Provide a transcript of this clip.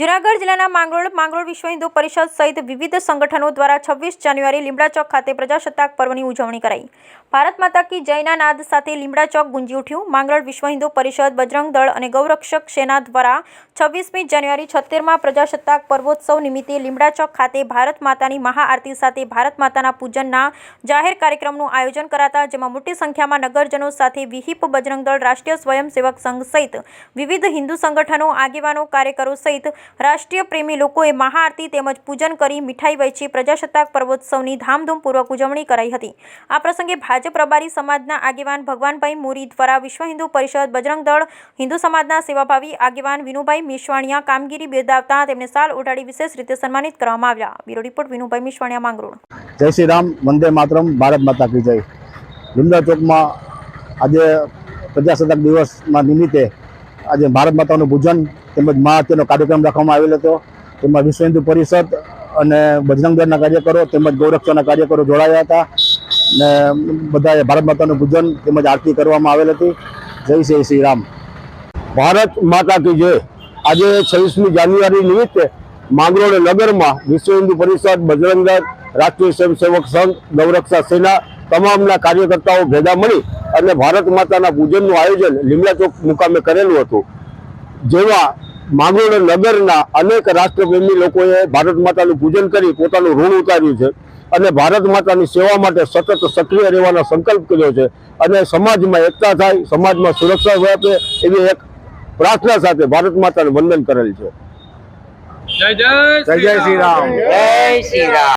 જૂનાગઢ જિલ્લાના માંગરોળ વિશ્વ હિન્દુ પરિષદ સહિત વિવિધ સંગઠનો દ્વારા 26 જાન્યુઆરી લીમડા ચોક ખાતે પ્રજાસત્તાક પર્વની ઉજવણી કરાઈ। ભારત માતા કી જયના નાદ સાથે લીમડા ચોક ગુંજી ઉઠ્યું। માંગરોળ વિશ્વ હિન્દુ પરિષદ, બજરંગ દળ અને ગૌરક્ષક સેના દ્વારા 26મી જાન્યુઆરી 76મા પ્રજાસત્તાક પર્વોત્સવ નિમિત્તે લીમડા ચોક ખાતે ભારત માતાની મહાઆરતી સાથે ભારત માતાના પૂજનના જાહેર કાર્યક્રમનું આયોજન કરાતા જેમાં મોટી સંખ્યામાં નગરજનો સાથે વિહિપ, બજરંગ દળ, રાષ્ટ્રીય સ્વયંસેવક સંઘ સહિત વિવિધ હિન્દુ સંગઠનો, આગેવાનો, કાર્યકરો સહિત રાષ્ટ્રીય પ્રેમી લોકોએ મહાઆરતી તેમજ પૂજન કરી મીઠાઈ વહેંચી પ્રજાસત્તાક પર્વોત્સવની ધામધૂમપૂર્વક ઉજવણી કરાઈ હતી। આ પ્રસંગે ભાજપ રબારી સમાજના આગેવાન ભગવાનભાઈ મોરી દ્વારા વિશ્વ હિન્દુ પરિષદ, બજરંગ દળ, હિન્દુ સમાજના સેવાભાવી આગેવાન વિનુભાઈ મિશ્વાણિયા કામગીરી બિરદાવતા તેમને સાલ ઓઢાડી વિશેષ રીતે સન્માનિત કરવામાં આવ્યા। Bureau report Vinubhai Mishvaniya, Mangrol. જય શ્રી રામ, વંદે માતરમ, ભારત માતા કી જય। લીમડા ચોકમાં આજે પ્રજાસત્તાક દિવસના નિમિત્તે આજે ભારત માતાનું પૂજન તેમજ મહાઆરતીનો કાર્યક્રમ રાખવામાં આવેલો હતો। તેમાં વિશ્વ હિન્દુ પરિષદ અને બજરંગ દળના કાર્યકરો તેમજ ગૌરક્ષકના કાર્યકરો જોડાયા હતા અને બધાએ ભારત માતાનું પૂજન તેમજ આરતી કરવામાં આવેલ હતી। જય શ્રી રામ, ભારત માતા કી જય। આજે 26મી જાન્યુઆરી નિમિત્તે માંગરોળ નગરમાં વિશ્વ હિન્દુ પરિષદ, બજરંગ દળ, રાષ્ટ્રીય સ્વયંસેવક સંઘ, ગૌરક્ષક સેના તમામના કાર્યકર્તાઓ ભેગા મળી અને ભારત માતાના પૂજનનું આયોજન લીમડા ચોક મુકામે કરેલું હતું। જેમાં માંગરોળ નગરના અનેક રાષ્ટ્રપ્રેમી લોકોએ ભારત માતાનું પૂજન કરી પોતાનું ઋણ ઉતાર્યું છે અને ભારત માતાની સેવા માટે સતત સક્રિય રહેવાનો સંકલ્પ કર્યો છે અને સમાજમાં એકતા થાય, સમાજમાં સુરક્ષા વ્યાપે એવી એક પ્રાર્થના સાથે ભારત માતાને વંદન કરેલ છે। જય શ્રી રામ, જય શ્રી રામ।